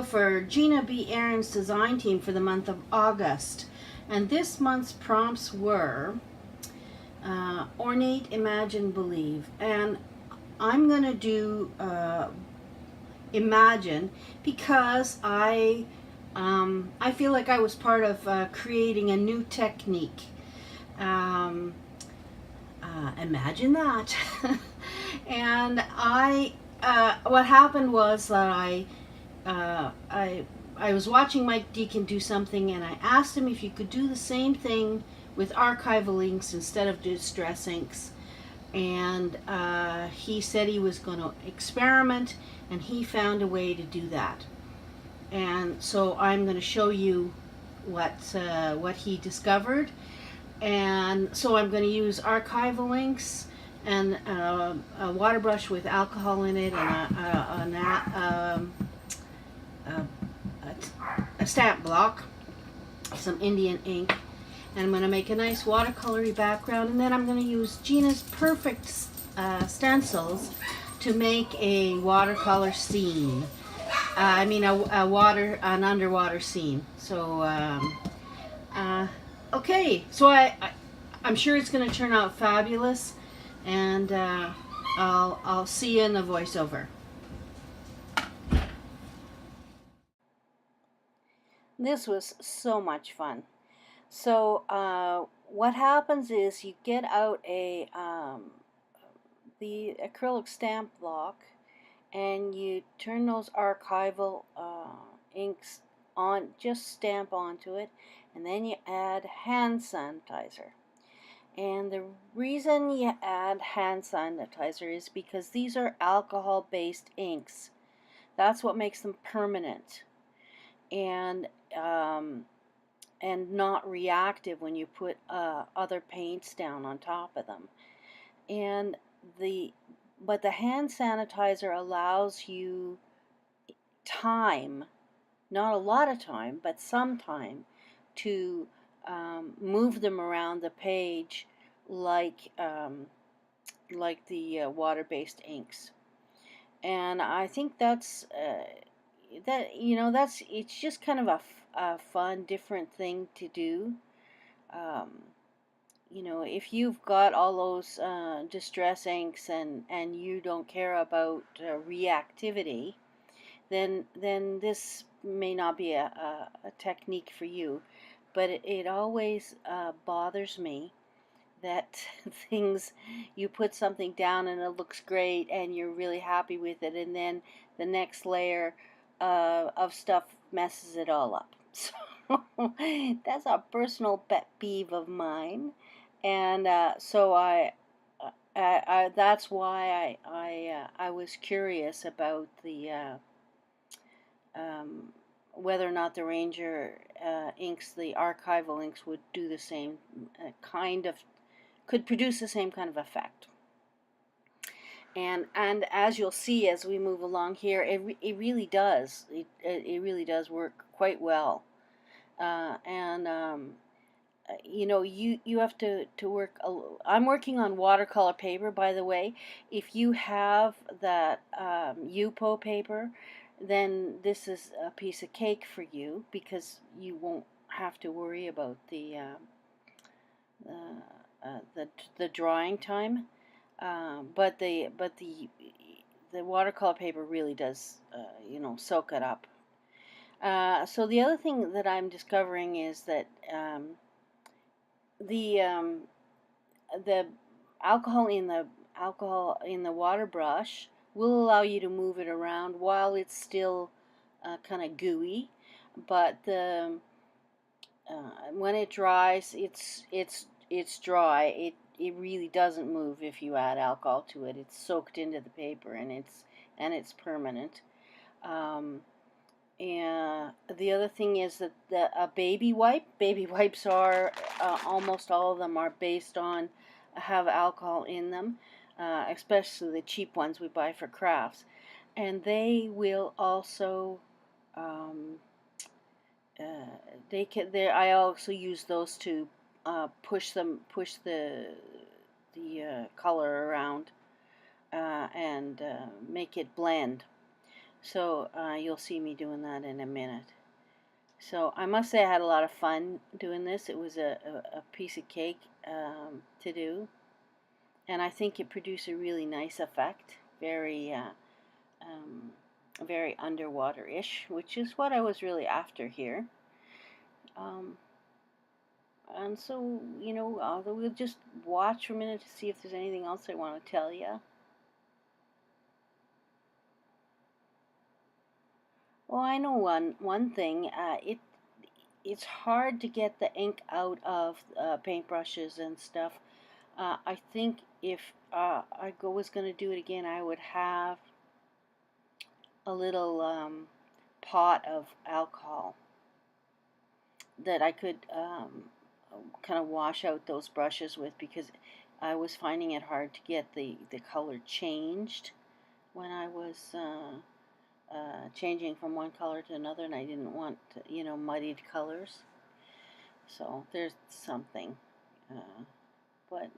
for Gina B Ahrens design team for the month of August. And this month's prompts were ornate, imagine, believe. And I'm going to do imagine because I feel like I was part of creating a new technique. Imagine that. And what happened was that I was watching Mike Deakin do something, and I asked him if you could do the same thing with archival inks instead of distress inks. And he said he was going to experiment, and he found a way to do that. And so I'm going to show you what he discovered. And so I'm going to use archival inks and a water brush with alcohol in it, and a stamp block, some Indian ink, and I'm going to make a nice watercolory background, and then I'm going to use Gina's perfect stencils to make a watercolor scene. An underwater scene. So okay, so I'm sure it's going to turn out fabulous, and I'll see you in the voiceover. This was so much fun. So what happens is you get out the acrylic stamp block, and you turn those archival inks on, just stamp onto it, and then you add hand sanitizer. And the reason you add hand sanitizer is because these are alcohol-based inks. That's what makes them permanent and not reactive when you put other paints down on top of them. But the hand sanitizer allows you time, not a lot of time, but some time, to move them around the page like the water-based inks. And I think that's it's just kind of a fun, different thing to do. If you've got all those distress inks and you don't care about reactivity, then this may not be a technique for you. But it always bothers me that you put something down and it looks great and you're really happy with it, and then the next layer of stuff messes it all up. So that's a personal pet peeve of mine, and so that's why I was curious about the whether or not the Ranger inks, the archival inks, would do the same could produce the same kind of effect. And as you'll see as we move along here, it really does. It really does work quite well. You have to work. I'm working on watercolor paper, by the way. If you have that Yupo paper, then this is a piece of cake for you, because you won't have to worry about the drying time. But the watercolor paper really does soak it up. So the other thing that I'm discovering is that the alcohol in the water brush will allow you to move it around while it's still kind of gooey, but when it dries, it's dry. It really doesn't move if you add alcohol to it. It's soaked into the paper, and it's permanent. And the other thing is that a baby wipes are almost all of them are based on have alcohol in them, especially the cheap ones we buy for crafts, and they will also I also use those to push the color around and make it blend. So you'll see me doing that in a minute. So I must say I had a lot of fun doing this. It was a piece of cake to do, and I think it produced a really nice effect. Um, very underwater-ish, which is what I was really after here. Um, and so, we'll just watch for a minute to see if there's anything else I want to tell you. Well, I know one thing. It's hard to get the ink out of paintbrushes and stuff. I think if I was going to do it again, I would have a little pot of alcohol that I could kind of wash out those brushes with, because I was finding it hard to get the color changed when I was changing from one color to another, and I didn't want muddied colors. So there's something, but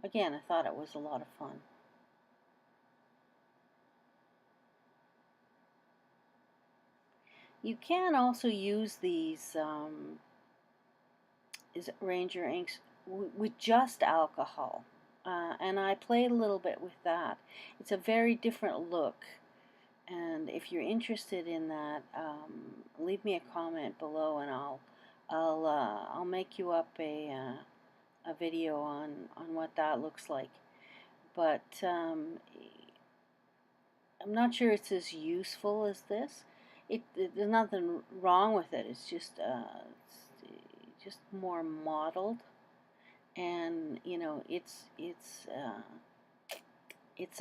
again, I thought it was a lot of fun. You can also use these Ranger inks with just alcohol, and I played a little bit with that. It's a very different look, and if you're interested in that, leave me a comment below, and I'll make you up a video on what that looks like. But I'm not sure it's as useful as this. There's nothing wrong with it. It's just more modeled, and it's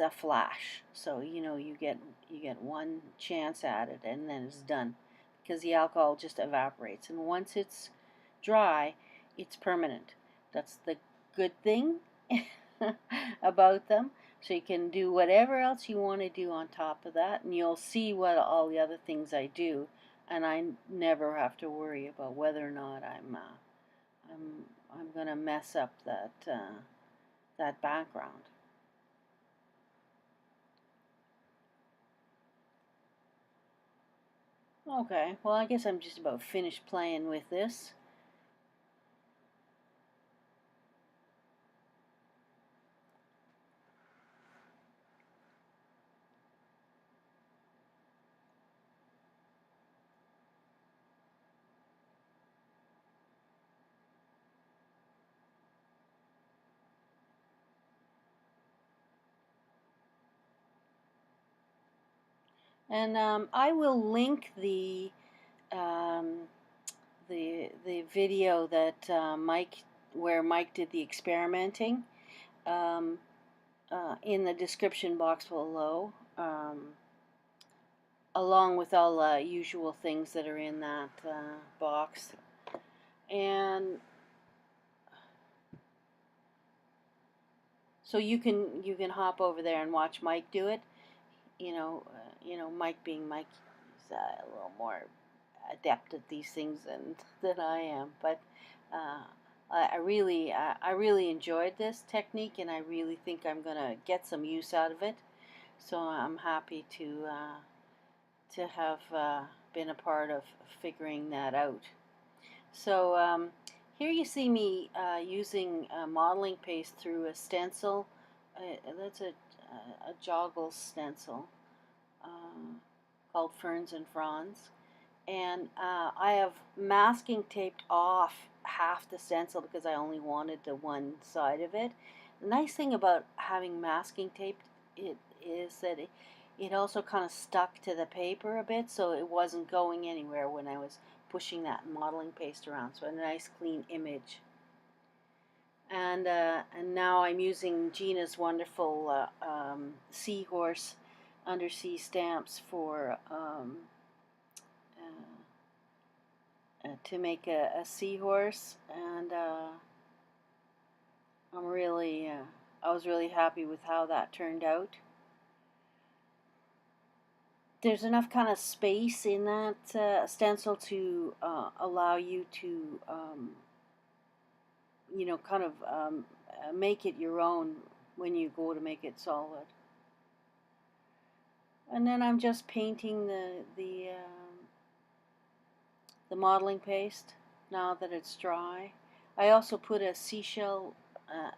a flash. So you get one chance at it, and then it's done, because the alcohol just evaporates, and once it's dry, it's permanent. That's the good thing about them. So you can do whatever else you want to do on top of that, and you'll see what all the other things I do, and I never have to worry about whether or not I'm gonna mess up that background. Okay, well, I guess I'm just about finished playing with this. And I will link um, the video that where Mike did the experimenting, um, in the description box below, along with all the usual things that are in that box. And so you can hop over there and watch Mike do it. Mike being Mike, is a little more adept at these things than I am. But I really enjoyed this technique, and I really think I'm gonna get some use out of it. So I'm happy to have been a part of figuring that out. So here you see me using modeling paste through a stencil. That's a joggle stencil called Ferns and Fronds. And I have masking taped off half the stencil because I only wanted the one side of it. The nice thing about having masking tape is that it also kind of stuck to the paper a bit, so it wasn't going anywhere when I was pushing that modeling paste around. So a nice clean image. And now I'm using Gina's wonderful seahorse undersea stamps for to make a seahorse, and I was really happy with how that turned out. There's enough kind of space in that stencil to allow you to kind of make it your own when you go to make it solid. And then I'm just painting the modeling paste now that it's dry. I also put a seashell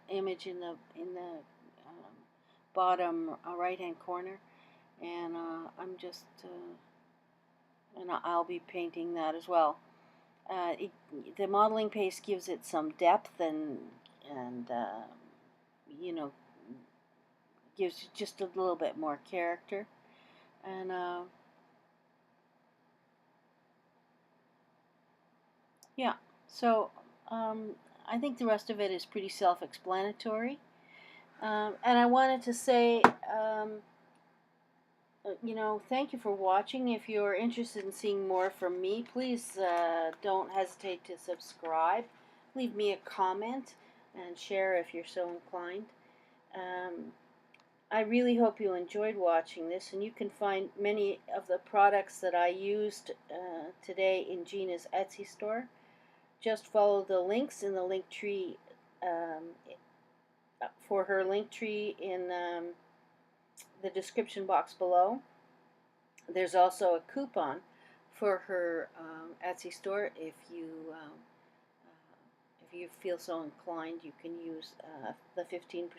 image in the bottom right hand corner, and I'm just and I'll be painting that as well. The modeling paste gives it some depth and you know, gives just a little bit more character. And yeah, so I think the rest of it is pretty self-explanatory. And I wanted to say, thank you for watching. If you're interested in seeing more from me, please don't hesitate to subscribe. Leave me a comment and share if you're so inclined. Um, I really hope you enjoyed watching this, and you can find many of the products that I used today in Gina's Etsy store. Just follow the links in the link tree for her link tree in the description box below. There's also a coupon for her Etsy store. If you feel so inclined, you can use the 15%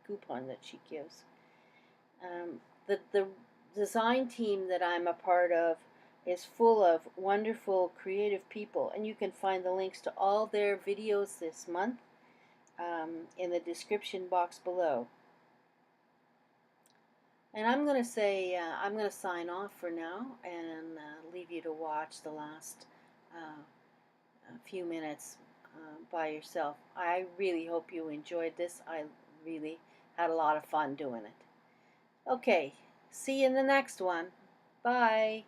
coupon that she gives. The design team that I'm a part of is full of wonderful creative people, and you can find the links to all their videos this month in the description box below. And I'm going to say, I'm going to sign off for now and leave you to watch the last few minutes by yourself. I really hope you enjoyed this. I really had a lot of fun doing it. Okay, see you in the next one. Bye.